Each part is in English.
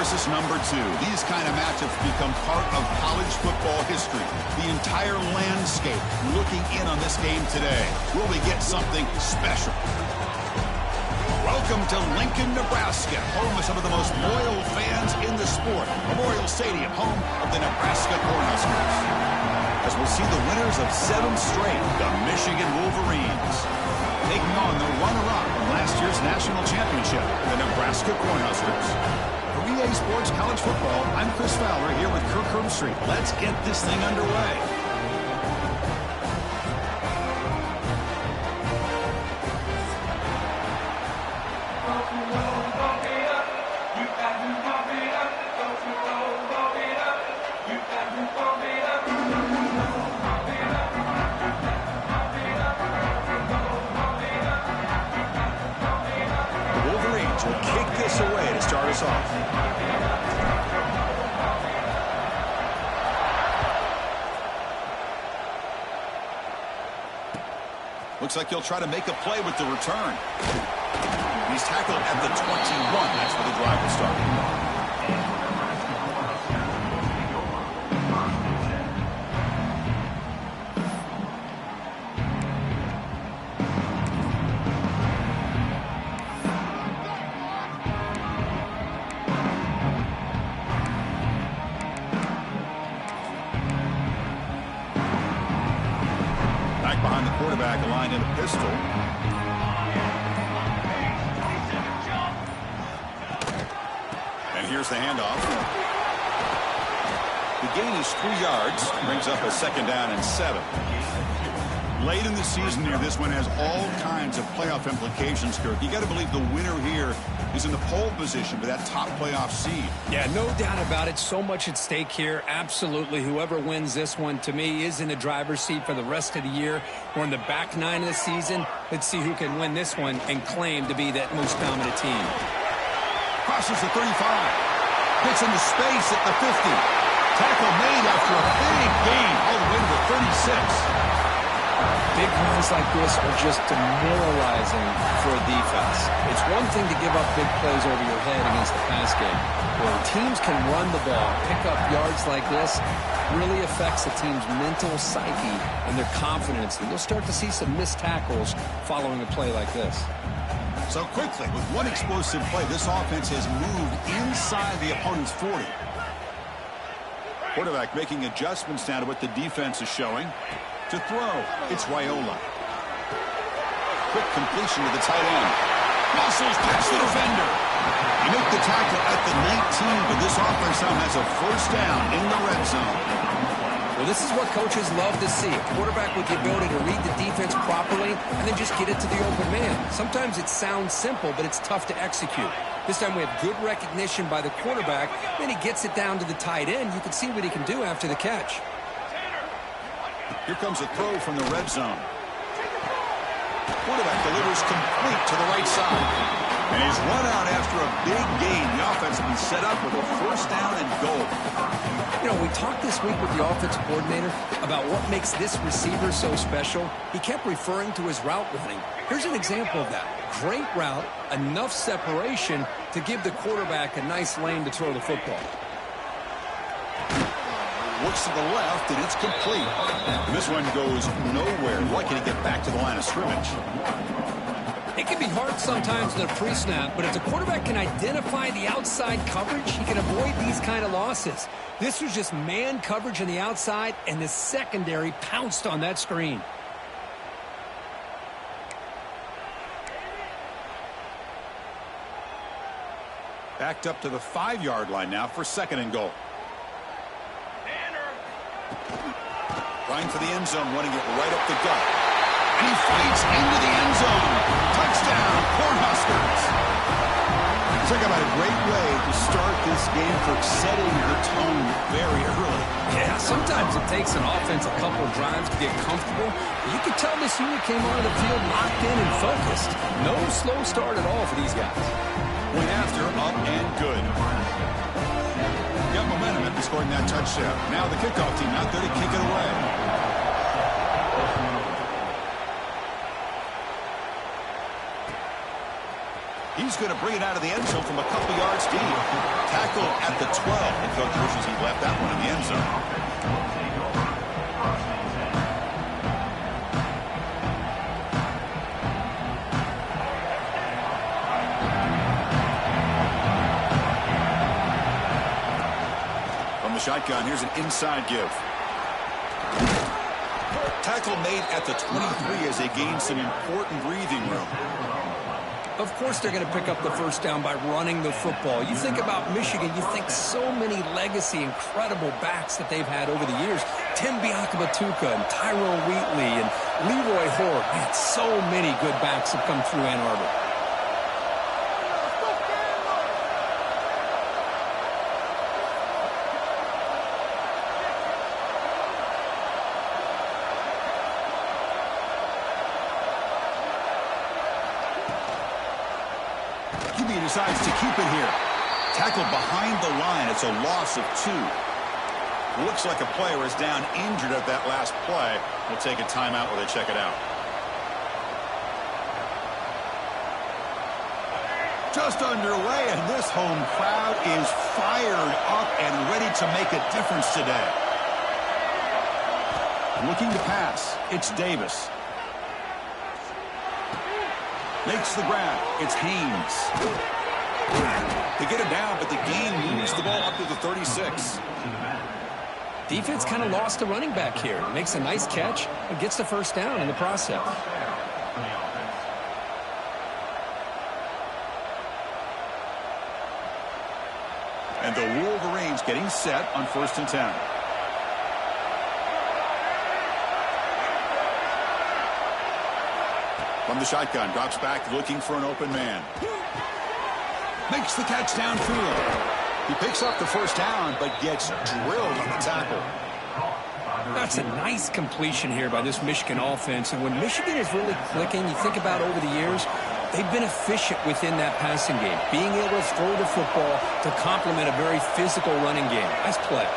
versus number 2. These kind of matchups become part of college football history. The entire landscape looking in on this game today. Will we get something special? Welcome to Lincoln, Nebraska, home of some of the most loyal fans in the sport. Memorial Stadium, home of the Nebraska Cornhuskers. As we'll see the winners of 7 straight, the Michigan Wolverines, taking on the runner-up from last year's national championship, the Nebraska Cornhuskers. For EA Sports College Football, I'm Chris Fowler here with Kirk Herbstreit. Let's get this thing underway. Looks like he'll try to make a play with the return. He's tackled at the 21. That's where the drive will start. Behind the quarterback, aligned in a pistol. And here's the handoff. The gain is 3 yards. Brings up a 2nd down and 7. Late in the season here, this one has all kinds of playoff implications, Kirk. You got to believe the winner here is in the pole position for that top playoff seed. Yeah, no doubt about it. So much at stake here. Absolutely. Whoever wins this one, to me, is in the driver's seat for the rest of the year. We're in the back 9 of the season. Let's see who can win this one and claim to be that most dominant team. Crosses the 35. Gets into space at the 50. Tackle made after a big gain all the way to the 36. Big runs like this are just demoralizing for a defense. It's one thing to give up big plays over your head against the pass game. When teams can run the ball, pick up yards like this, really affects the team's mental psyche and their confidence. And you'll start to see some missed tackles following a play like this. So quickly, with one explosive play, this offense has moved inside the opponent's 40. Quarterback making adjustments now to what the defense is showing. To throw, it's Raiola. Quick completion to the tight end. Muscles past the defender. He made the tackle at the 19, but this offense now has a 1st down in the red zone. Well, this is what coaches love to see. A quarterback with the ability to read the defense properly and then just get it to the open man. Sometimes it sounds simple, but it's tough to execute. This time we have good recognition by the quarterback. Then he gets it down to the tight end. You can see what he can do after the catch. Here comes a throw from the red zone. Quarterback delivers complete to the right side. And he's run out after a big gain. The offense will be set up with a 1st down and goal. You know, we talked this week with the offensive coordinator about what makes this receiver so special. He kept referring to his route running. Here's an example of that. Great route, enough separation to give the quarterback a nice lane to throw the football. Looks to the left, and it's complete. And this one goes nowhere. Lucky to get back to the line of scrimmage. It can be hard sometimes in a pre-snap, but if the quarterback can identify the outside coverage, he can avoid these kind of losses. This was just man coverage on the outside, and the secondary pounced on that screen. Backed up to the 5-yard line now for 2nd and goal. Trying for the end zone, running it right up the gut. And he fights into the end zone. Touchdown, Cornhuskers. Talk about a great way to start this game for setting the tone very early. Yeah, sometimes it takes an offense a couple drives to get comfortable. You can tell this unit came onto the field locked in and focused. No slow start at all for these guys. Went after, up and good. Got momentum after scoring that touchdown. Now the kickoff team out there to kick it away. He's going to bring it out of the end zone from a couple yards deep. Tackled at the 12. And Coach wishes he left that one in the end zone. From the shotgun, here's an inside give. Tackle made at the 23 as they gain some important breathing room. Of course they're going to pick up the first down by running the football. You think about Michigan, you think so many legacy, incredible backs that they've had over the years. Tim Biakabatuka and Tyrone Wheatley and Leroy Hoare. Man, so many good backs have come through Ann Arbor. QB decides to keep it here. Tackled behind the line. It's a loss of 2. Looks like a player is down injured at that last play. We'll take a timeout while they check it out. Just underway, and this home crowd is fired up and ready to make a difference today. Looking to pass. It's Davis. Makes the grab. It's Haynes. They get him down, but the gain moves the ball up to the 36. Defense kind of lost a running back here. Makes a nice catch and gets the first down in the process. And the Wolverines getting set on 1st and 10. From the shotgun, drops back looking for an open man. Makes the catch downfield. He picks up the first down, but gets drilled on the tackle. That's a nice completion here by this Michigan offense. And when Michigan is really clicking, you think about over the years, they've been efficient within that passing game. Being able to throw the football to complement a very physical running game. Nice play.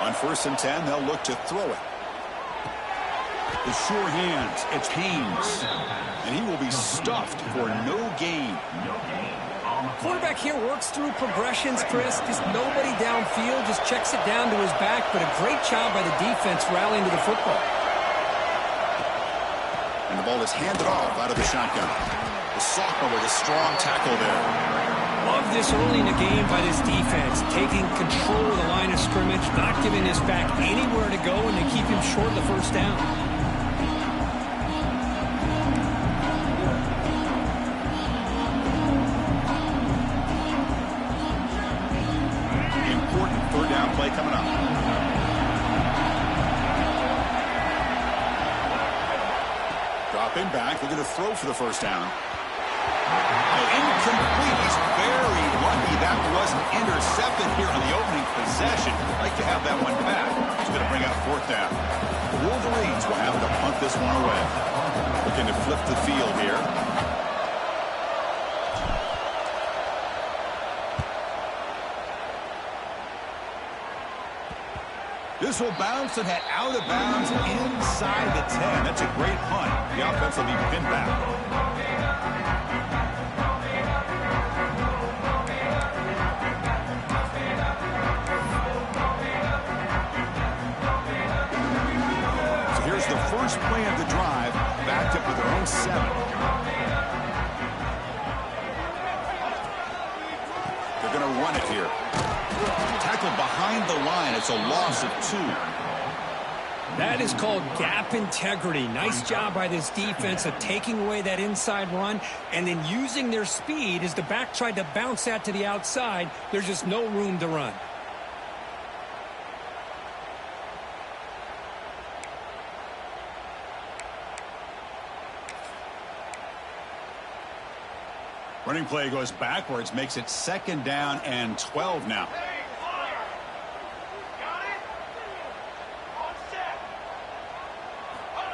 On 1st and 10, they'll look to throw it. The sure hands. It's Haynes. And he will be stuffed for no gain. Quarterback here works through progressions, Chris. Just nobody downfield, just checks it down to his back. But a great job by the defense rallying to the football. And the ball is handed off out of the shotgun. The sophomore with a strong tackle there. Love this early in the game by this defense. Taking control of the line of scrimmage, not giving this back anywhere to go, and they keep him short of the first down. Play coming up. Dropping back, looking to throw for the first down. Oh, incomplete. He's very lucky that wasn't intercepted here on the opening possession. Like to have that one back. He's going to bring out 4th down. The Wolverines will have to punt this one away. Looking to flip the field here. This will bounce and head out of bounds inside the 10. That's a great punt. The offense will be pinned back. So here's the first play of the drive, backed up to their own 7. They're going to run it here. Tackled behind the line. It's a loss of 2. That is called gap integrity. Nice job by this defense of taking away that inside run and then using their speed as the back tried to bounce that to the outside. There's just no room to run. Running play goes backwards, makes it 2nd down and 12 now.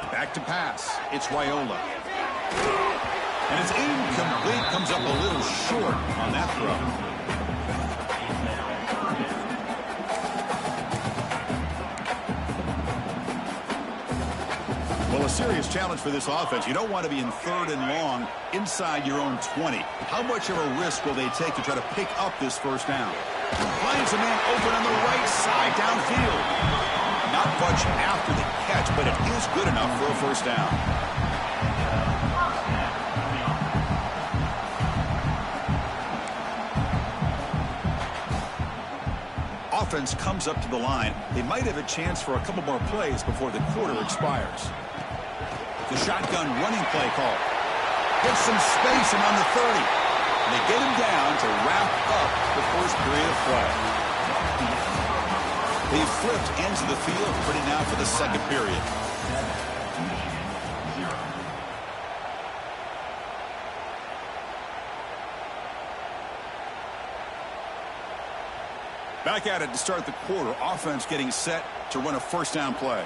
Back to pass. It's Raiola. And it's incomplete. Comes up a little short on that throw. Well, a serious challenge for this offense. You don't want to be in 3rd and long inside your own 20. How much of a risk will they take to try to pick up this first down? Finds a man open on the right side downfield. Not much after the catch, but it is good enough for a first down. Offense comes up to the line. They might have a chance for a couple more plays before the quarter expires. The shotgun running play call. Gets some space around the 30. And they get him down to wrap up the first period of play. They've flipped ends of the field, ready now for the second period. Back at it to start the quarter. Offense getting set to run a first down play.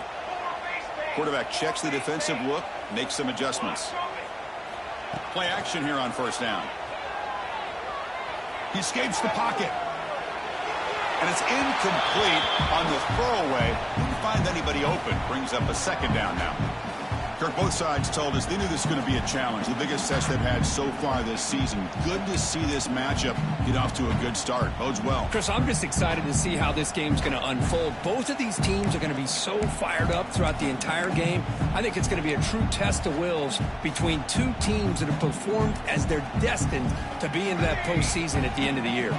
Quarterback checks the defensive look, makes some adjustments. Play action here on first down. He escapes the pocket. And it's incomplete on the throwaway. Didn't find anybody open. Brings up a second down now. Kirk, both sides told us they knew this was going to be a challenge. The biggest test they've had so far this season. Good to see this matchup get off to a good start. Bodes well. Chris, I'm just excited to see how this game's going to unfold. Both of these teams are going to be so fired up throughout the entire game. I think it's going to be a true test of wills between two teams that have performed as they're destined to be in that postseason at the end of the year.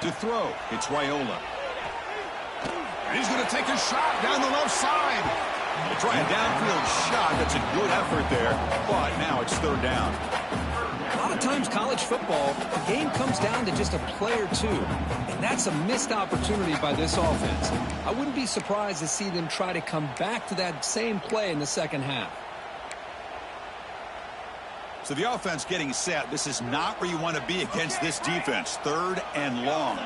To throw, it's Raiola. And he's going to take a shot down the left side. They try a downfield shot. That's a good effort there, but now it's third down. A lot of times college football, the game comes down to just a play or two, and that's a missed opportunity by this offense. I wouldn't be surprised to see them try to come back to that same play in the second half. So the offense getting set. This is not where you want to be against this defense. 3rd and long.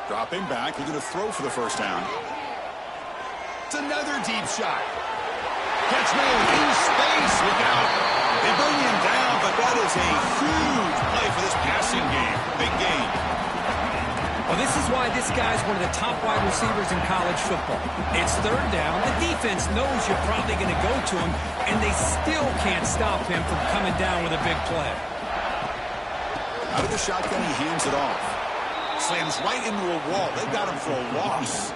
Dropping back. He's going to throw for the first down. It's another deep shot. Catch made in space. Look out. They bring him down, but that is a huge play for this passing game. Big game. Well, this is why this guy's one of the top wide receivers in college football. It's third down. The defense knows you're probably going to go to him, and they still can't stop him from coming down with a big play. Out of the shotgun, he hands it off. Slams right into a wall. They got him for a loss.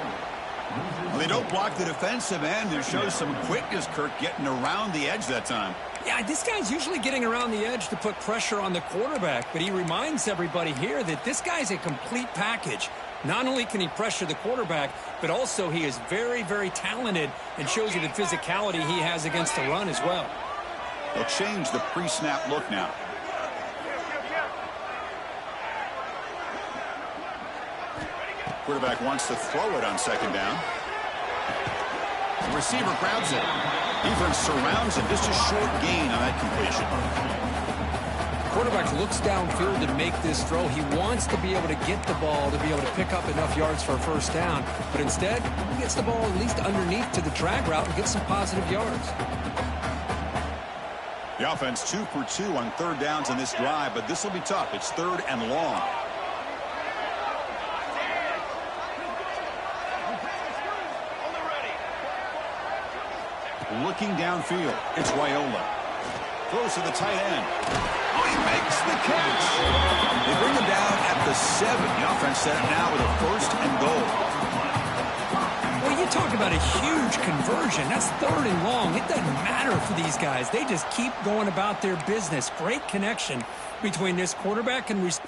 Well, they don't block the defensive end. It shows some quickness, Kirk, getting around the edge that time. Yeah, this guy's usually getting around the edge to put pressure on the quarterback, but he reminds everybody here that this guy's a complete package. Not only can he pressure the quarterback, but also he is very, very talented and shows you the physicality he has against the run as well. They'll change the pre-snap look now. Quarterback wants to throw it on second down. The receiver grabs it. Defense surrounds him. Just a short gain on that completion. Quarterback looks downfield to make this throw. He wants to be able to get the ball to be able to pick up enough yards for a first down. But instead, he gets the ball at least underneath to the drag route and gets some positive yards. The offense 2 for 2 on third downs in this drive, but this will be tough. It's 3rd and long. Looking downfield, it's Raiola. Throws to the tight end. Oh, he makes the catch. They bring him down at the 7. The offense set up now with a 1st and goal. Well, you talk about a huge conversion. That's 3rd and long. It doesn't matter for these guys. They just keep going about their business. Great connection between this quarterback and receiver.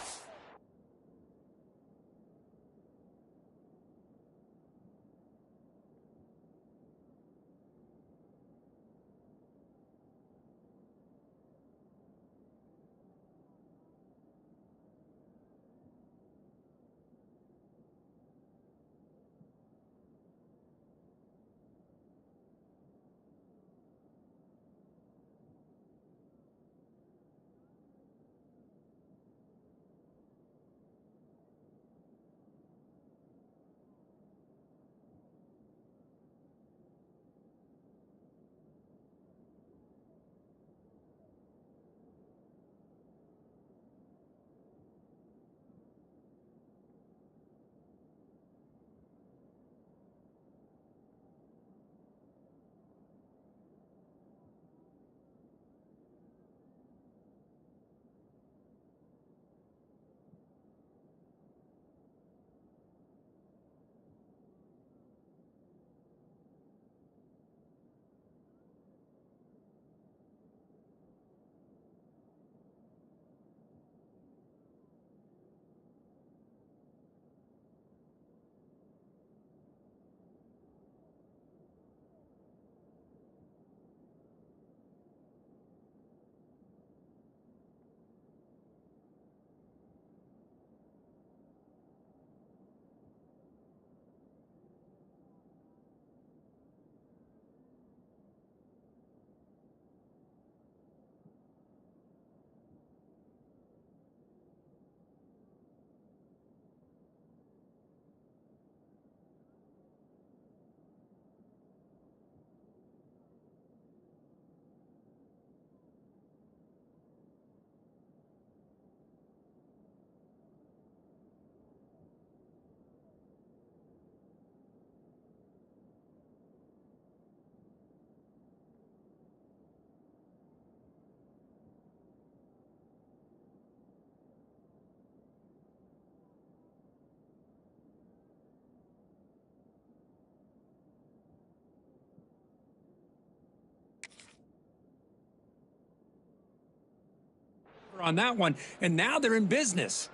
On that one, and now they're in business.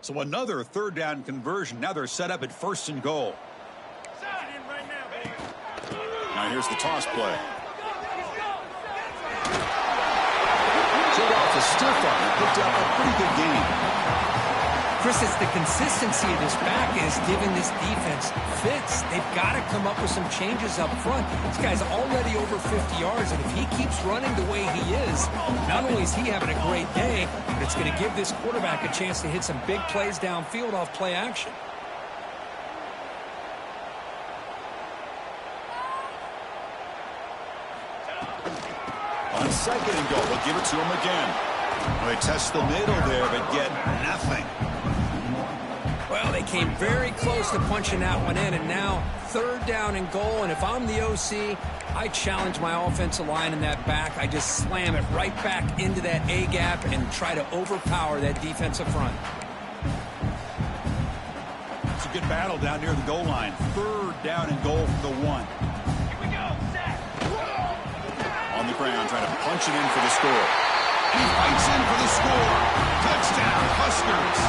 So another third down conversion. Now they're set up at 1st and goal. Now here's the toss play. Off a stiff arm, picked up a pretty good game. Chris, it's the consistency of this back is giving this defense fits. They've got to come up with some changes up front. This guy's already over 50 yards, and if he keeps running the way he is, not only is he having a great day, but it's going to give this quarterback a chance to hit some big plays downfield off play action. On 2nd and goal, they'll give it to him again. They test the middle there, but get nothing. Well, they came very close to punching that one in, and now 3rd down and goal. And if I'm the OC, I challenge my offensive line in that back. I just slam it right back into that A-gap and try to overpower that defensive front. It's a good battle down near the goal line. 3rd down and goal for the 1. On the ground, trying to punch it in for the score. He fights in for the score. Touchdown, Huskers.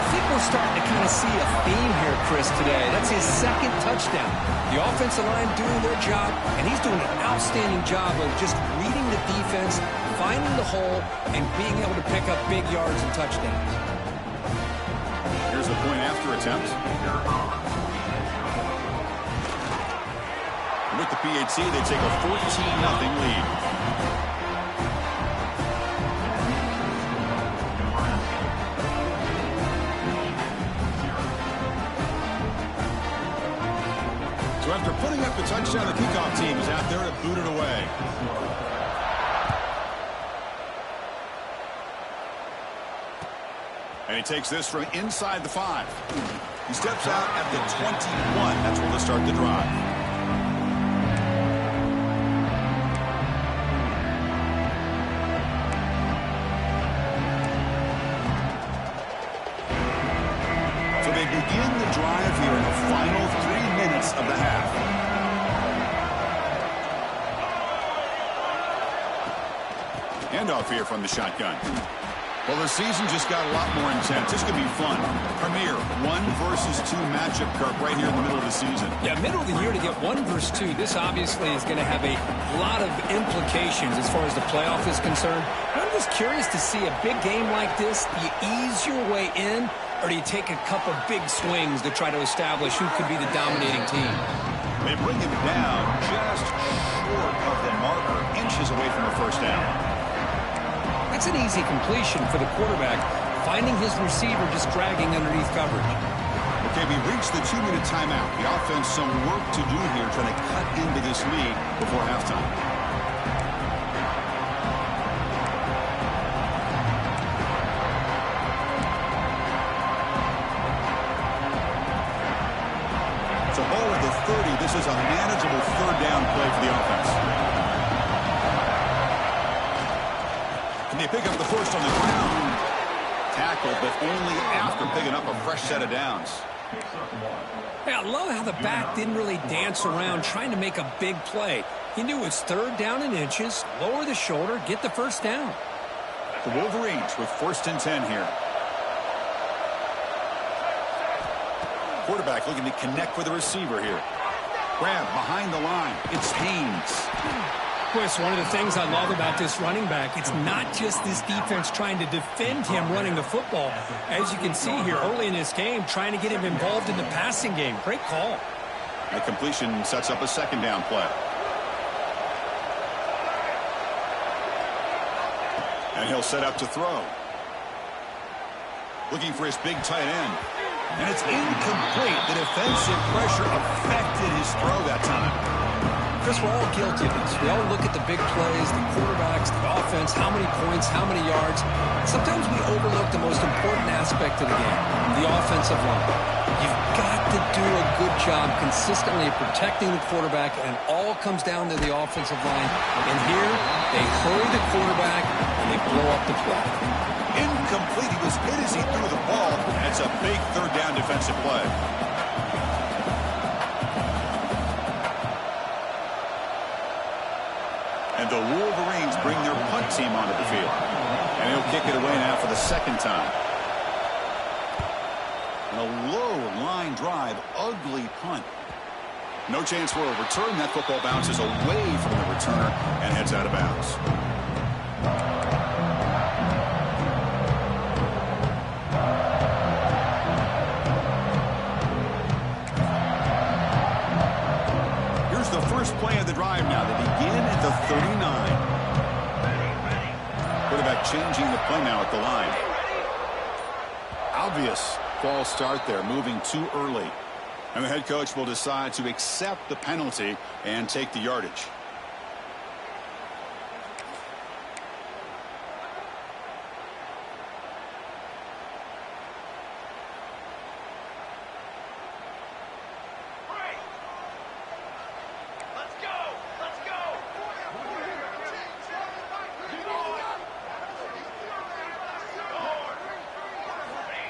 I think we're starting to kind of see a theme here, Chris, today. That's his 2nd touchdown. The offensive line doing their job, and he's doing an outstanding job of just reading the defense, finding the hole, and being able to pick up big yards and touchdowns. Here's the point after attempt. With the PAT, they take a 14-0 lead. So after putting up the touchdown, the kickoff team is out there to boot it away. And he takes this from inside the 5. He steps out at the 21. That's where they'll start the drive. Begin the drive here in the final 3 minutes of the half. Handoff here from the shotgun. Well, the season just got a lot more intense. This could be fun. Premier 1 versus 2 matchup, Kirk, right here in the middle of the season. Yeah, middle of the year to get 1 versus 2. This obviously is going to have a lot of implications as far as the playoff is concerned. I'm just curious to see a big game like this. Do you ease your way in, or do you take a couple big swings to try to establish who could be the dominating team? They bring him down just short of the marker, inches away from the 1st down. That's an easy completion for the quarterback, finding his receiver just dragging underneath coverage. Okay, we reached the 2-minute timeout. The offense some work to do here, trying to cut into this lead before halftime. This is a manageable 3rd down play for the offense. And they pick up the 1st on the ground. Tackled, but only after picking up a fresh set of downs. Hey, I love how the back didn't really dance around trying to make a big play. He knew it was 3rd down and inches, lower the shoulder, get the 1st down. The Wolverines with 1st and 10 here. Quarterback looking to connect with the receiver here. Grab behind the line. It's Haynes. Chris, one of the things I love about this running back, it's not just this defense trying to defend him running the football. As you can see here early in this game, trying to get him involved in the passing game. Great call. The completion sets up a 2nd down play. And he'll set up to throw. Looking for his big tight end. And it's incomplete. The defensive pressure affected his throw that time. Chris, we're all guilty of this. We all look at the big plays, the quarterbacks, the offense, how many points, how many yards. Sometimes we overlook the most important aspect of the game, the offensive line. You've got to do a good job consistently protecting the quarterback, and it all comes down to the offensive line. And here, they hurry the quarterback, and they blow up the play. Incomplete. He was hit as he threw the ball. That's a big 3rd down defensive play. team onto the field. And he'll kick it away now for the second time. And a low line drive, ugly punt. No chance for a return. That football bounces away from the returner and heads out of bounds. Here's the first play of the drive now. They begin at the 39. Quarterback changing the play now at the line. Obvious false start there, moving too early. And the head coach will decide to accept the penalty and take the yardage.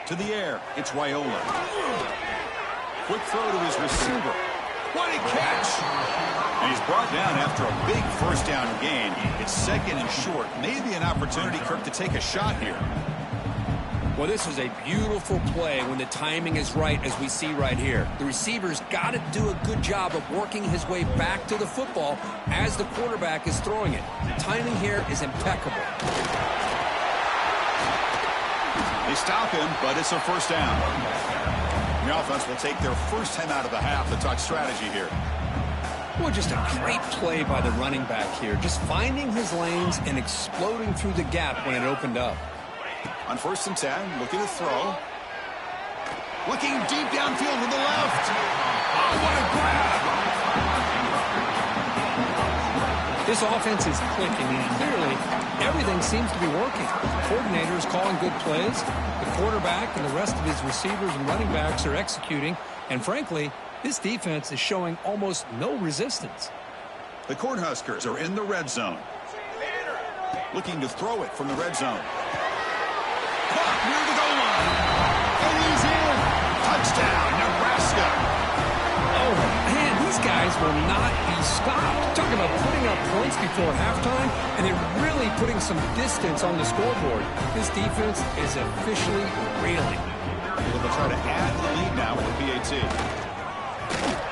To the air, it's Raiola. Quick throw to his receiver. What a catch! And he's brought down after a big first down gain. It's second and short. Maybe an opportunity, Kirk, to take a shot here. Well, this is a beautiful play when the timing is right, as we see right here. The receiver's got to do a good job of working his way back to the football as the quarterback is throwing it. The timing here is impeccable. They stop him, but it's a first down. The offense will take their first time out of the half to talk strategy here. Well, just a great play by the running back here. Just finding his lanes and exploding through the gap when it opened up. On 1st and 10, looking to throw. Looking deep downfield with the left. Oh, what a grab! This offense is clicking, and clearly everything seems to be working. The coordinator is calling good plays. The quarterback and the rest of his receivers and running backs are executing. And frankly, this defense is showing almost no resistance. The Cornhuskers are in the red zone. Looking to throw it from the red zone. Caught near the goal line. And he's in. Touchdown, Nebraska. Oh, man, these guys will not be stopped. Talking about putting up points before halftime, and they're really putting some distance on the scoreboard. This defense is officially railing. They'll try to add to the lead now with the PAT.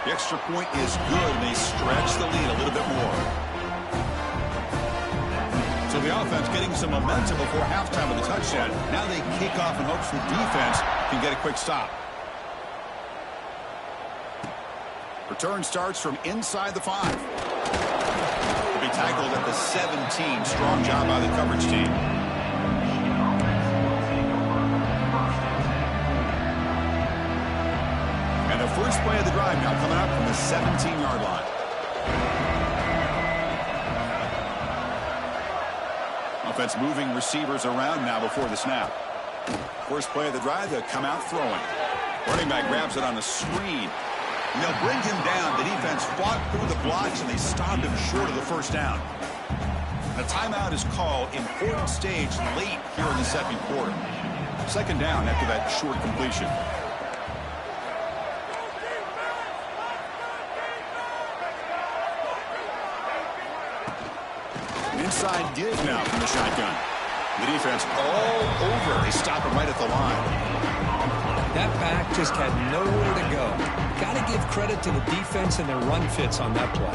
The extra point is good, and they stretch the lead a little bit more. So the offense getting some momentum before halftime with a touchdown. Now they kick off in hopes the defense can get a quick stop. Return starts from inside the 5. To be tackled at the 17. Strong job by the coverage team. And the first play of the drive now coming up from the 17-yard line. Offense moving receivers around now before the snap. First play of the drive, they'll come out throwing. Running back grabs it on the screen. And they'll bring him down. The defense fought through the blocks, and they stopped him short of the first down. A timeout is called. Important stage late here in the second quarter. Second down after that short completion. Inside dig now from the shotgun. The defense all over. They stop him right at the line. That back just had nowhere to go. Got to give credit to the defense and their run fits on that play.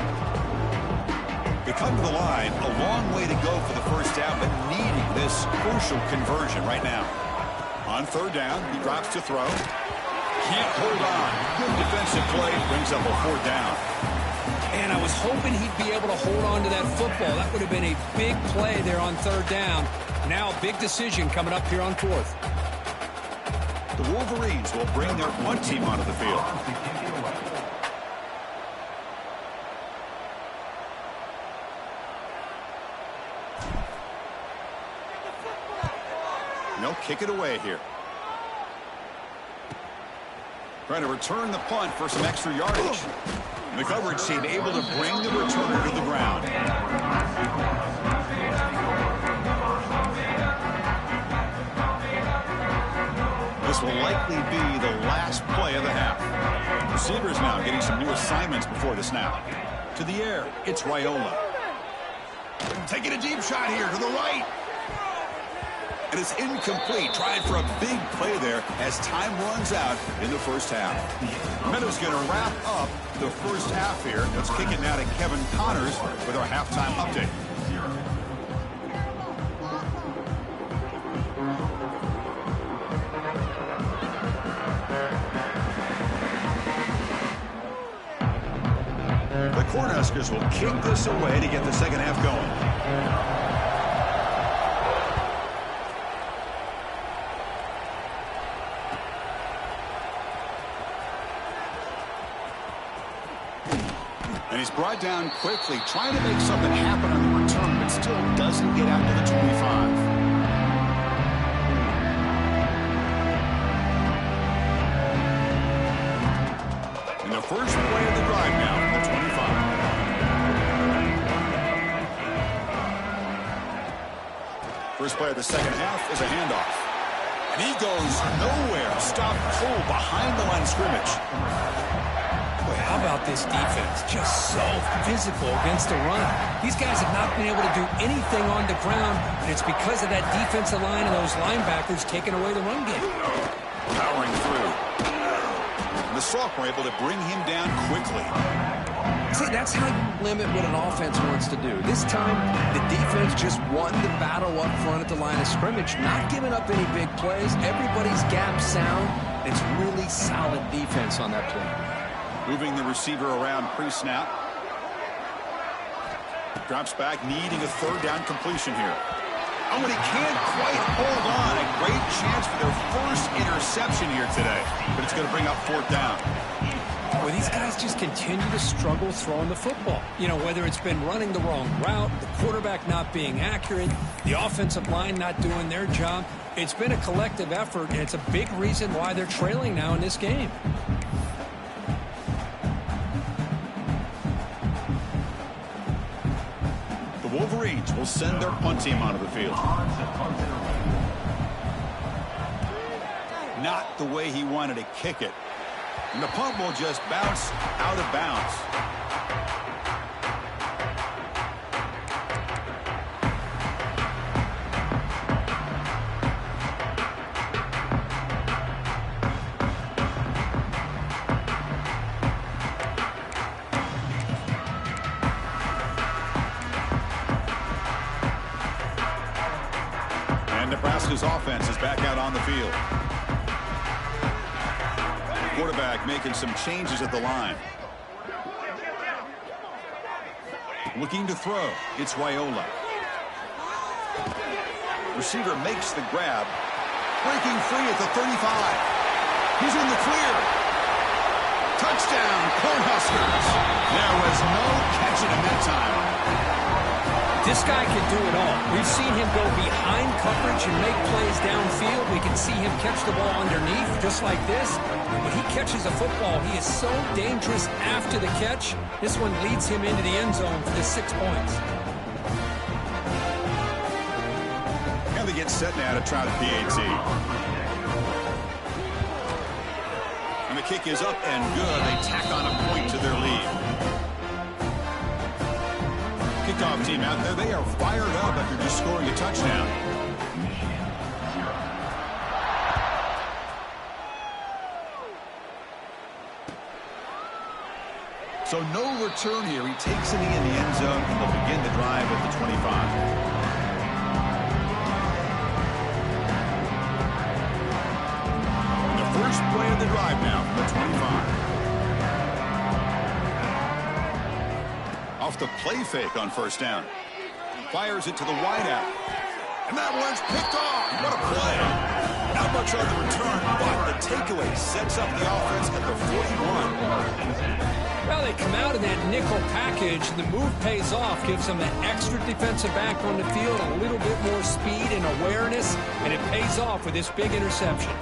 They come to the line, a long way to go for the first down, but needing this crucial conversion right now. On third down, he drops to throw. Can't hold on. Good defensive play, brings up a fourth down. And I was hoping he'd be able to hold on to that football. That would have been a big play there on third down. Now a big decision coming up here on fourth. The Wolverines will bring their punt team onto the field. And they'll kick it away here. Trying to return the punt for some extra yardage. And the coverage team able to bring the returner to the ground. This will likely be the last play of the half. Receivers now getting some new assignments before the snap. To the air, it's Raiola. Taking a deep shot here to the right. And it's incomplete. Trying for a big play there as time runs out in the first half. Meadows going to wrap up the first half here. Let's kick it now to Kevin Connors with our halftime update. The Cornhuskers will kick this away to get the second half going. And he's brought down quickly, trying to make something happen on the return, but still doesn't get out to the 25. And the first play of the drive now from the 25. First play of the second half is a handoff. And he goes nowhere. Stopped cold behind the line of scrimmage. How about this defense? Just so physical against the run. These guys have not been able to do anything on the ground, and it's because of that defensive line and those linebackers taking away the run game. Powering through. And the sophomore able to bring him down quickly. See, that's how you limit what an offense wants to do. This time, the defense just won the battle up front at the line of scrimmage, not giving up any big plays. Everybody's gap sound. It's really solid defense on that play. Moving the receiver around pre-snap. Drops back, needing a third down completion here. Oh, and he can't quite hold on. A great chance for their first interception here today. But it's going to bring up fourth down. Well, these guys just continue to struggle throwing the football. You know, whether it's been running the wrong route, the quarterback not being accurate, the offensive line not doing their job. It's been a collective effort, and it's a big reason why they're trailing now in this game. Wolverines will send their punt team onto the field. Not the way he wanted to kick it. And the punt will just bounce out of bounds. Nebraska's offense is back out on the field. Quarterback making some changes at the line. Looking to throw. It's Raiola. Receiver makes the grab. Breaking free at the 35. He's in the clear. Touchdown, Cornhuskers. There was no catching him that time. This guy can do it all. We've seen him go behind coverage and make plays downfield. We can see him catch the ball underneath just like this. When he catches a football, he is so dangerous after the catch. This one leads him into the end zone for the 6 points. And they get set now to try the PAT. And the kick is up and good. They tack on a point to their lead. Kickoff team out there, they are fired up after just scoring a touchdown. So no return here. He takes it in the end zone, and they'll begin the drive at the 25. And the first play of the drive now from the 25. Off the play fake on first down. Fires it to the wideout. And that one's picked off. What a play. Not much on the return, but the takeaway sets up the offense at the 41. Well, they come out in that nickel package, and the move pays off, gives them that extra defensive back on the field, a little bit more speed and awareness, and it pays off with this big interception.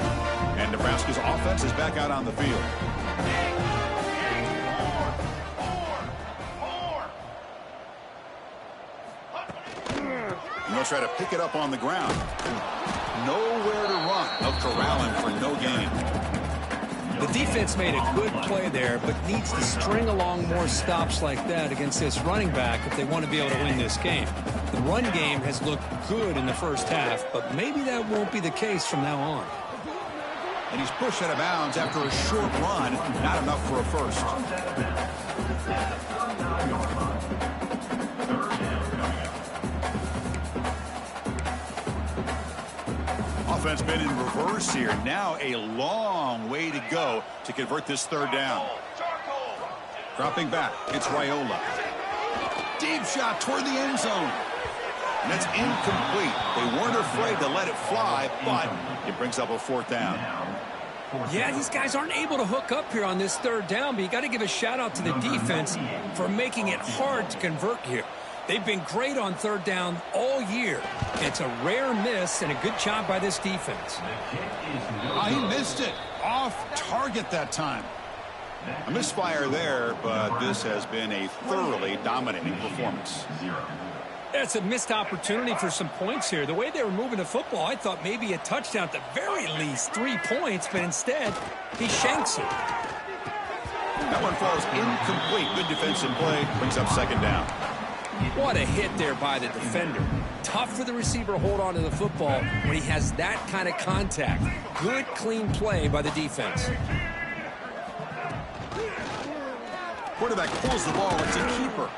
And Nebraska's offense is back out on the field. And they'll try to pick it up on the ground. Nowhere to run. They'll corral him for no gain. The defense made a good play there, but needs to string along more stops like that against this running back if they want to be able to win this game. The run game has looked good in the first half, but maybe that won't be the case from now on. And he's pushed out of bounds after a short run. Not enough for a first. Offense been in reverse here. Now a long way to go to convert this third down. Dropping back, it's Raiola. Deep shot toward the end zone. And that's incomplete. They weren't afraid to let it fly, but it brings up a fourth down. Yeah, these guys aren't able to hook up here on this third down, but you got to give a shout-out to the defense for making it hard to convert here. They've been great on third down all year. It's a rare miss and a good job by this defense. He missed it. Off target that time. A misfire there, but this has been a thoroughly dominating performance. That's a missed opportunity for some points here. The way they were moving the football, I thought maybe a touchdown, at the very least 3 points, but instead, he shanks it. That one falls incomplete. Good defensive play. Brings up second down. What a hit there by the defender. Tough for the receiver to hold on to the football when he has that kind of contact. Good, clean play by the defense. Quarterback pulls the ball. It's a keeper.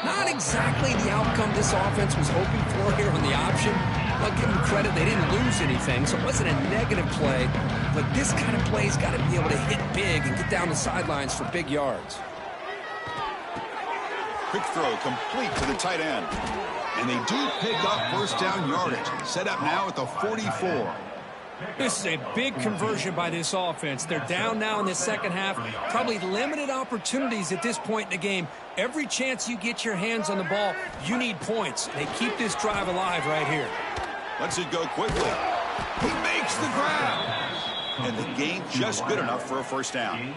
Not exactly the outcome this offense was hoping for here on the option. I'll give them credit, they didn't lose anything, so it wasn't a negative play. But this kind of play's got to be able to hit big and get down the sidelines for big yards. Quick throw complete to the tight end. And they do pick up first down yardage. Set up now at the 44. This is a big conversion by this offense. They're down now in the second half. Probably limited opportunities at this point in the game. Every chance you get your hands on the ball, you need points. They keep this drive alive right here. Lets it go quickly. He makes the grab. And the gain just good enough for a first down.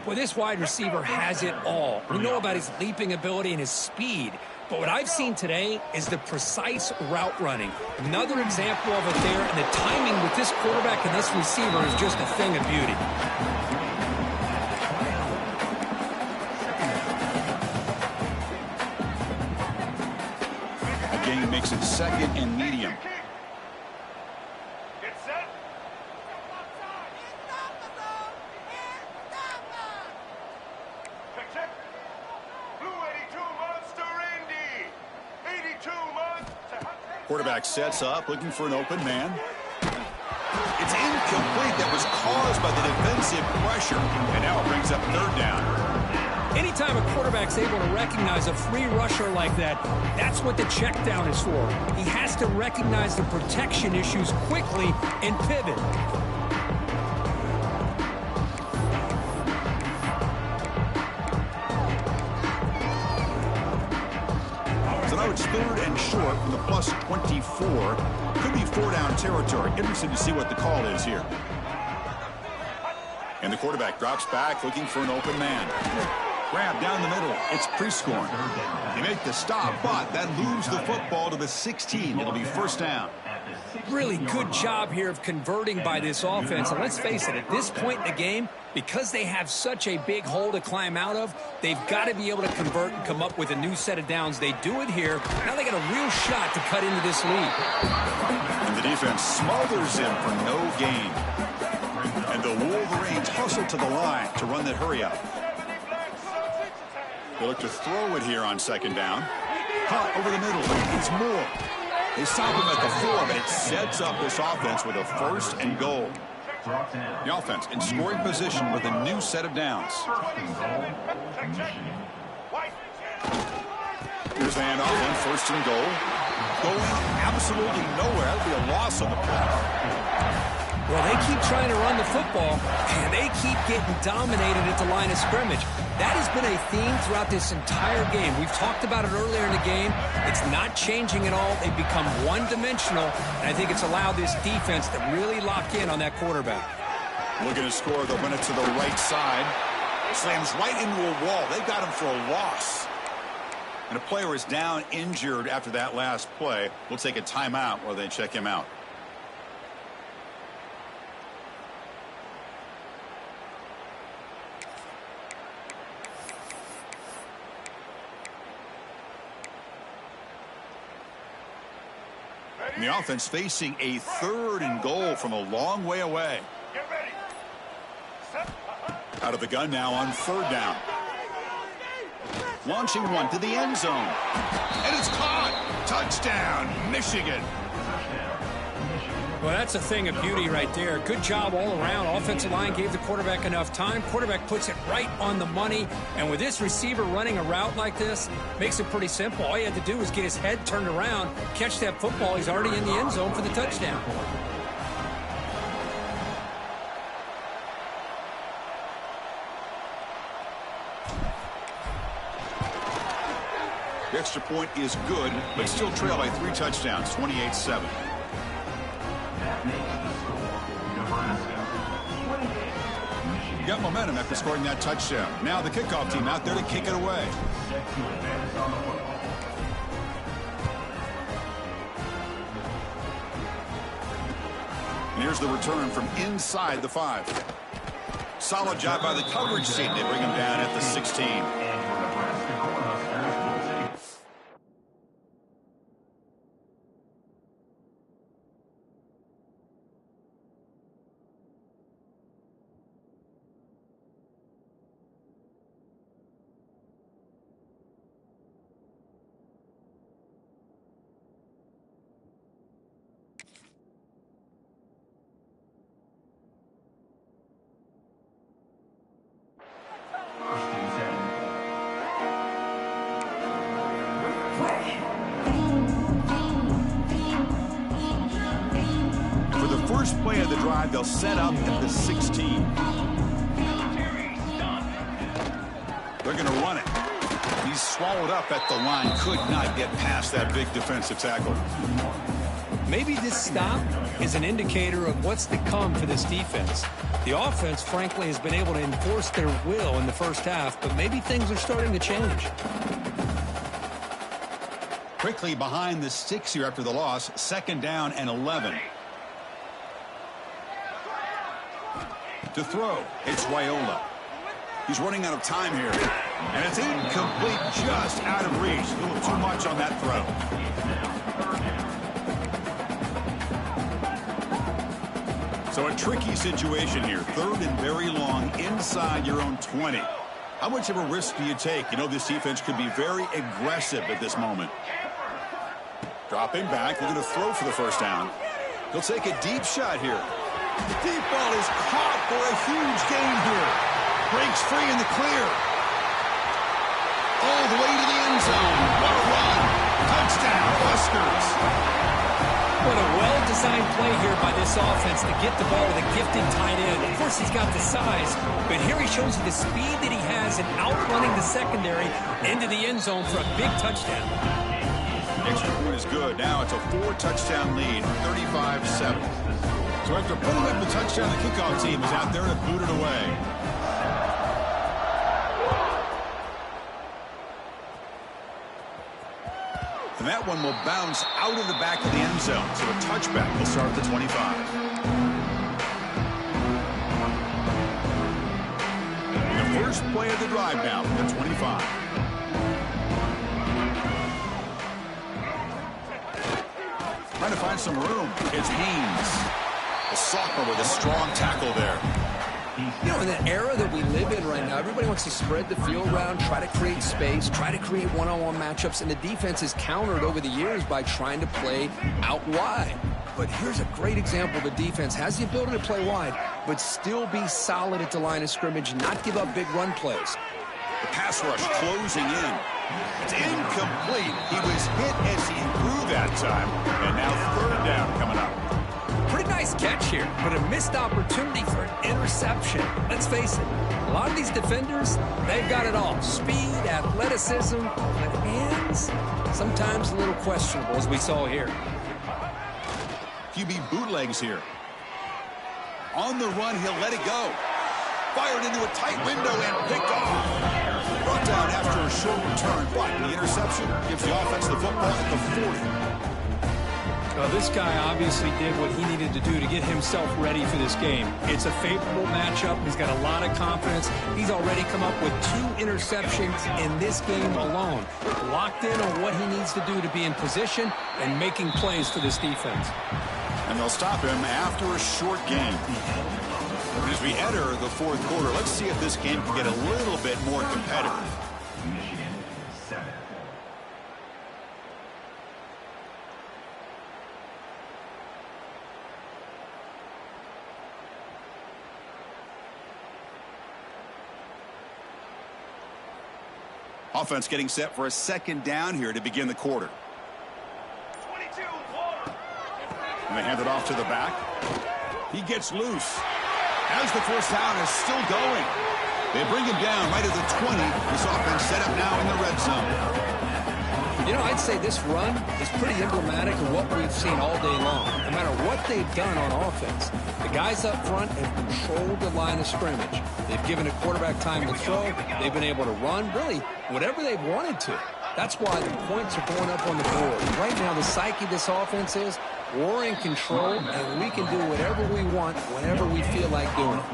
Well, this wide receiver has it all. We know about his leaping ability and his speed. But what I've seen today is the precise route running. Another example of it there, and the timing with this quarterback and this receiver is just a thing of beauty. A gain makes it second and medium. Quarterback sets up, looking for an open man. It's incomplete. That was caused by the defensive pressure. And now it brings up third down. Anytime a quarterback's able to recognize a free rusher like that, that's what the check down is for. He has to recognize the protection issues quickly and pivot. It's third and short from the plus 24. Could be four-down territory. Interested to see what the call is here. And the quarterback drops back, looking for an open man. Grab down the middle. It's Prescorn. They make the stop, but that moves the football to the 16. It'll be first down. Really good job here of converting by this offense. And let's face it, at this point in the game, because they have such a big hole to climb out of, they've got to be able to convert and come up with a new set of downs. They do it here. Now they got a real shot to cut into this lead. And the defense smothers him for no gain. And the Wolverines hustle to the line to run that hurry up. They look to throw it here on second down. Hot over the middle. It's Moore. They stop him at the 4, but it sets up this offense with a first and goal. The offense in scoring position with a new set of downs. Here's the handoff on first and goal. Going absolutely nowhere. That would be a loss on the play. Well, they keep trying to run the football, and they keep getting dominated at the line of scrimmage. That has been a theme throughout this entire game. We've talked about it earlier in the game. It's not changing at all. They've become one-dimensional, and I think it's allowed this defense to really lock in on that quarterback. Looking to score, they'll win it to the right side. Slams right into a wall. They've got him for a loss. And a player is down injured after that last play. We'll take a timeout while they check him out. And the offense facing a 3rd and goal from a long way away. Out of the gun now on 3rd down. Launching one to the end zone. And it's caught. Touchdown, Michigan. Well, that's a thing of beauty right there. Good job all around. Offensive line gave the quarterback enough time. Quarterback puts it right on the money. And with this receiver running a route like this, makes it pretty simple. All you had to do was get his head turned around, catch that football. He's already in the end zone for the touchdown. The extra point is good, but still trail by 3 touchdowns, 28-7. You got momentum after scoring that touchdown. Now the kickoff team out there to kick it away. And here's the return from inside the 5. Solid job by the coverage team. They bring him down at the 16. First play of the drive, they'll set up at the 16. They're going to run it. He's swallowed up at the line. Could not get past that big defensive tackle. Maybe this stop is an indicator of what's to come for this defense. The offense, frankly, has been able to enforce their will in the first half, but maybe things are starting to change. Quickly behind the 6 here after the loss. 2nd down and 11. To throw, it's Raiola. He's running out of time here. And it's incomplete, just out of reach. A little too much on that throw. So a tricky situation here. 3rd and very long inside your own 20. How much of a risk do you take? You know this defense could be very aggressive at this moment. Dropping back, they're going to throw for the 1st down. He'll take a deep shot here. The deep ball is caught for a huge gain here. Breaks free in the clear. All the way to the end zone. What a run. Touchdown, Huskers. What a well-designed play here by this offense to get the ball to the gifted tight end. Of course, he's got the size, but here he shows you the speed that he has in outrunning the secondary into the end zone for a big touchdown. Extra point is good. Now it's a 4-touchdown lead, 35-7. So after putting up the touchdown, the kickoff team is out there to boot it away. And that one will bounce out of the back of the end zone. So a touchback will start at the 25. The first play of the drive now from the 25. Trying to find some room. It's Haynes. The sophomore with a strong tackle there. You know, in the era that we live in right now, everybody wants to spread the field around, try to create space, try to create one-on-one matchups, and the defense is countered over the years by trying to play out wide. But here's a great example. The defense has the ability to play wide, but still be solid at the line of scrimmage, not give up big run plays. The pass rush closing in. It's incomplete. He was hit as he grew that time. And now 3rd down coming up. Pretty nice catch here, but a missed opportunity for an interception. Let's face it, a lot of these defenders, they've got it all. Speed, athleticism, but hands, sometimes a little questionable, as we saw here. QB bootlegs here. On the run, he'll let it go. Fired into a tight window and picked off. Brought down after a short return, but the interception gives the offense the football at the 40. Well, this guy obviously did what he needed to do to get himself ready for this game. It's a favorable matchup. He's got a lot of confidence. He's already come up with 2 interceptions in this game alone. Locked in on what he needs to do to be in position and making plays for this defense. And they'll stop him after a short game. As we enter the fourth quarter, let's see if this game can get a little bit more competitive. Offense getting set for a second down here to begin the quarter. And they hand it off to the back. He gets loose. As the first down is still going. They bring him down right at the 20. This offense set up now in the red zone. You know, I'd say this run is pretty emblematic of what we've seen all day long. No matter what they've done on offense, the guys up front have controlled the line of scrimmage. They've given a quarterback time to throw. They've been able to run, really, whatever they've wanted to. That's why the points are going up on the board. Right now, the psyche of this offense is we're in control, and we can do whatever we want whenever we feel like doing it.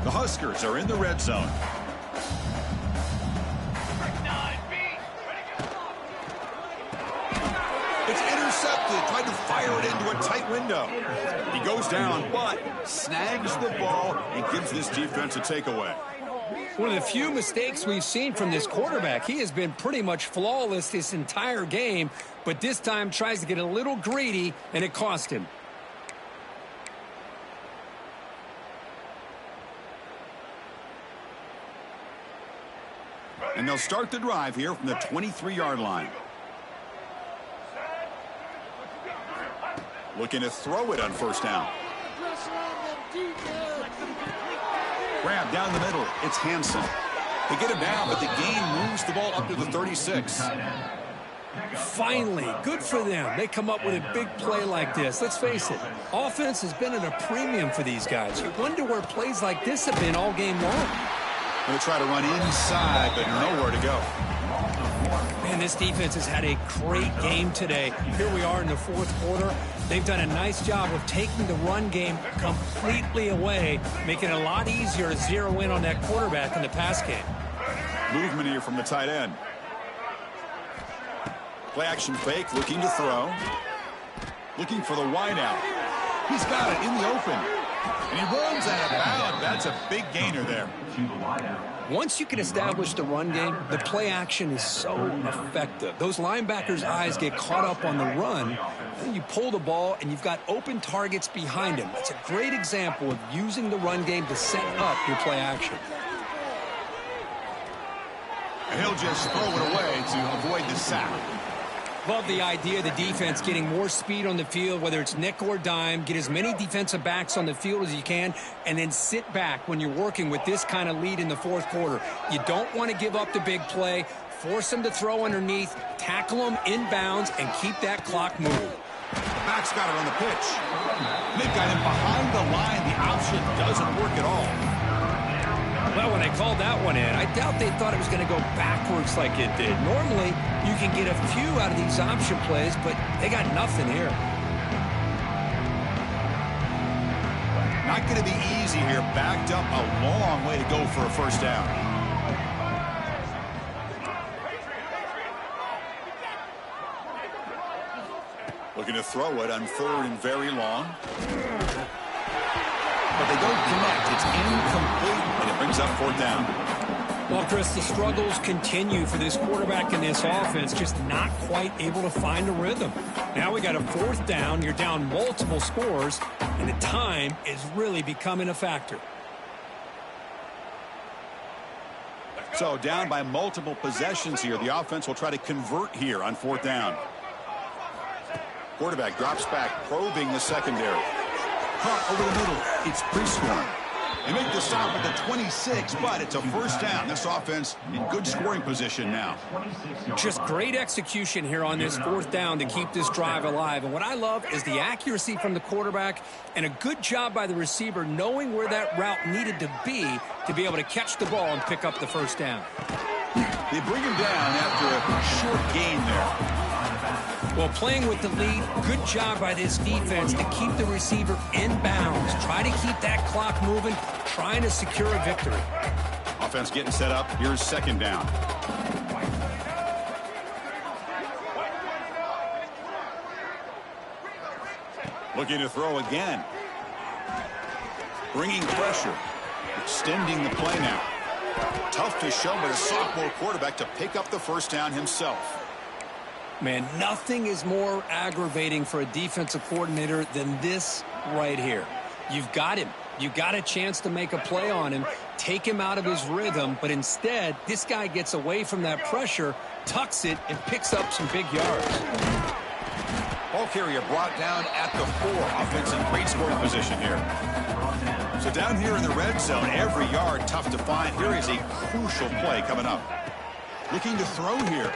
The Huskers are in the red zone. It's intercepted. Tried to fire it into a tight window. He goes down, but snags the ball and gives this defense a takeaway. One of the few mistakes we've seen from this quarterback. He has been pretty much flawless this entire game, but this time tries to get a little greedy, and it cost him. And they'll start the drive here from the 23-yard line. Looking to throw it on first down. Grab down the middle. It's Hansen. They get him down, but the game moves the ball up to the 36. Finally, good for them. They come up with a big play like this. Let's face it, offense has been at a premium for these guys. You wonder where plays like this have been all game long. They'll try to run inside, but nowhere to go. Man, this defense has had a great game today. Here we are in the fourth quarter. They've done a nice job of taking the run game completely away, making it a lot easier to zero in on that quarterback in the pass game. Movement here from the tight end. Play action fake, looking to throw. Looking for the wide out. He's got it in the open. And he runs out of bounds. That's a big gainer there. Once you can establish the run game, the play action is so effective. Those linebackers' eyes get caught up on the run. Then you pull the ball, and you've got open targets behind him. It's a great example of using the run game to set up your play action. And he'll just throw it away to avoid the sack. Love the idea of the defense getting more speed on the field, whether it's nickel or dime. Get as many defensive backs on the field as you can, and then sit back when you're working with this kind of lead in the fourth quarter. You don't want to give up the big play. Force them to throw underneath, tackle them inbounds, and keep that clock moving. The back's got it on the pitch. They've got him behind the line. The option doesn't work at all. Well, when they called that one in, I doubt they thought it was going to go backwards like it did. Normally, you can get a few out of these option plays, but they got nothing here. Not going to be easy here. Backed up a long way to go for a first down. Looking to throw it on third and very long. But they don't connect. It's incomplete, and it brings up fourth down. Well, Chris, the struggles continue for this quarterback in this offense, just not quite able to find a rhythm. Now we got a fourth down. You're down multiple scores, and the time is really becoming a factor. So down by multiple possessions here. The offense will try to convert here on fourth down. Quarterback drops back, probing the secondary. Caught over the middle. It's Prieskorn. They make the stop at the 26, but it's a first down. This offense in good scoring position now. Just great execution here on this fourth down to keep this drive alive. And what I love is the accuracy from the quarterback and a good job by the receiver knowing where that route needed to be able to catch the ball and pick up the first down. They bring him down after a short gain there. Well, playing with the lead, good job by this defense to keep the receiver in bounds. Try to keep that clock moving, trying to secure a victory. Offense getting set up. Here's second down. Looking to throw again. Bringing pressure. Extending the play now. Tough to show by the sophomore quarterback to pick up the first down himself. Man, nothing is more aggravating for a defensive coordinator than this right here. You've got him. You've got a chance to make a play on him, take him out of his rhythm, but instead, this guy gets away from that pressure, tucks it, and picks up some big yards. Ball carrier brought down at the 4. Offense in great scoring position here. So down here in the red zone, every yard tough to find. Here is a crucial play coming up. Looking to throw here.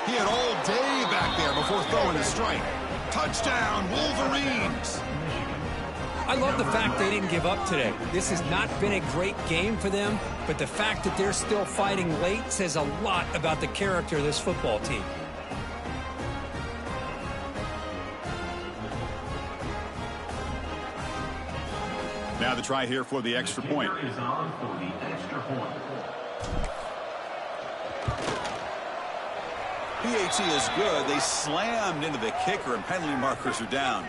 He had all day back there before throwing the strike. Touchdown, Wolverines! I love the fact they didn't give up today. This has not been a great game for them, but the fact that they're still fighting late says a lot about the character of this football team. Now the try here for the extra point. PAT is good. They slammed into the kicker and penalty markers are down.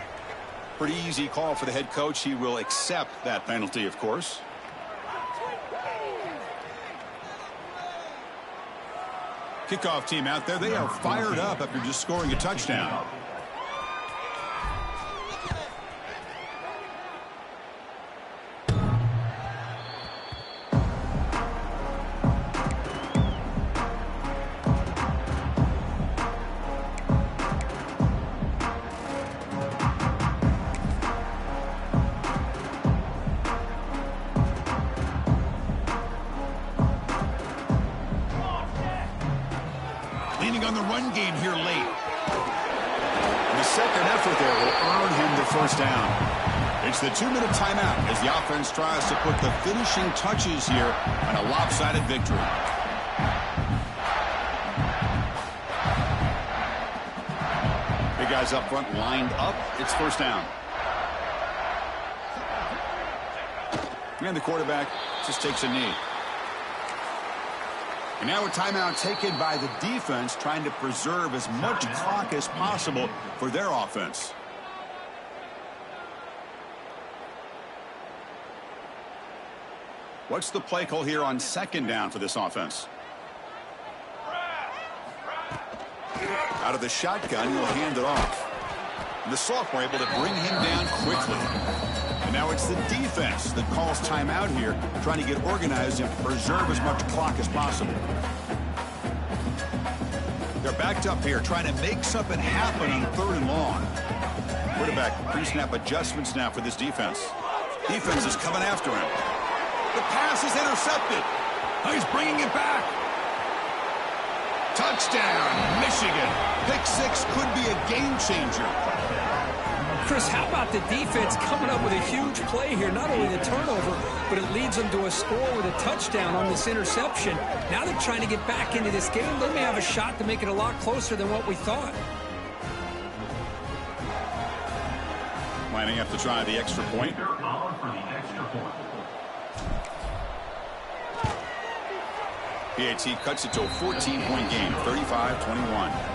Pretty easy call for the head coach. He will accept that penalty, of course. Kickoff team out there. They are fired up after just scoring a touchdown. On the run game here late. And the second effort there will earn him the first down. It's the 2-minute timeout as the offense tries to put the finishing touches here on a lopsided victory. Big guys up front lined up. It's first down. And the quarterback just takes a knee. And now a timeout taken by the defense, trying to preserve as much clock as possible for their offense. What's the play call here on second down for this offense? Out of the shotgun, he'll hand it off. And the sophomore able to bring him down quickly. And now it's the defense that calls timeout here, trying to get organized and preserve as much clock as possible. They're backed up here, trying to make something happen on 3rd and long. Quarterback pre-snap adjustments now for this defense. Defense is coming after him. The pass is intercepted. Oh, he's bringing it back. Touchdown, Michigan. Pick 6 could be a game changer. Chris, how about the defense coming up with a huge play here? Not only the turnover, but it leads them to a score with a touchdown on this interception. Now they're trying to get back into this game. They may have a shot to make it a lot closer than what we thought. Lining up to try the extra point. PAT cuts it to a 14-point game, 35-21.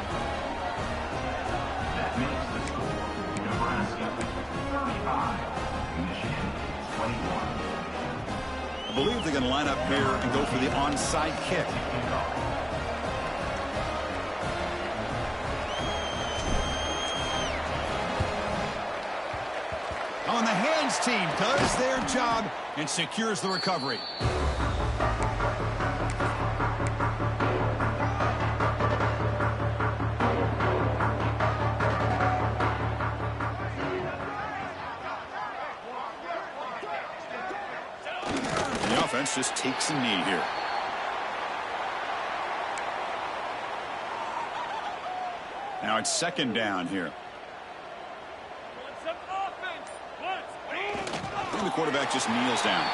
I believe they're going to line up here and go for the onside kick. On the hands team does their job and secures the recovery. defense just takes a knee here. Now it's second down here. And the quarterback just kneels down.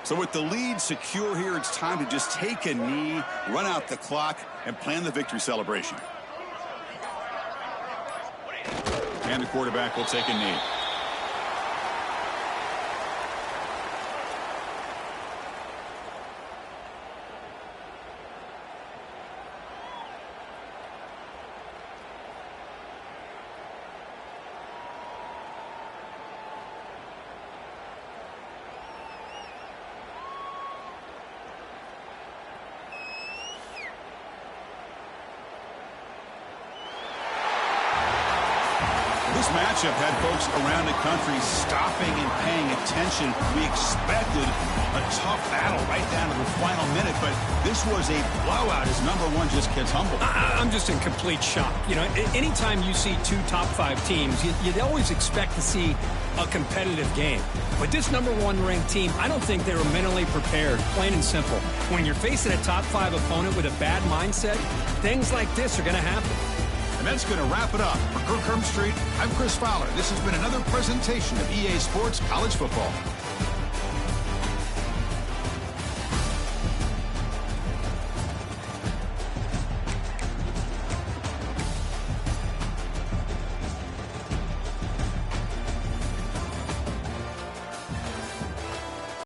So with the lead secure here, it's time to just take a knee, run out the clock, and plan the victory celebration. And the quarterback will take a knee. This matchup had folks around the country stopping and paying attention. We expected a tough battle right down to the final minute, but this was a blowout as number one just gets humbled. I'm just in complete shock. You know, anytime you see two top 5 teams, you'd always expect to see a competitive game. But this number one ranked team, I don't think they were mentally prepared, plain and simple. When you're facing a top 5 opponent with a bad mindset, things like this are going to happen. And that's going to wrap it up. For Kirk Herbstreit, I'm Chris Fowler. This has been another presentation of EA Sports College Football.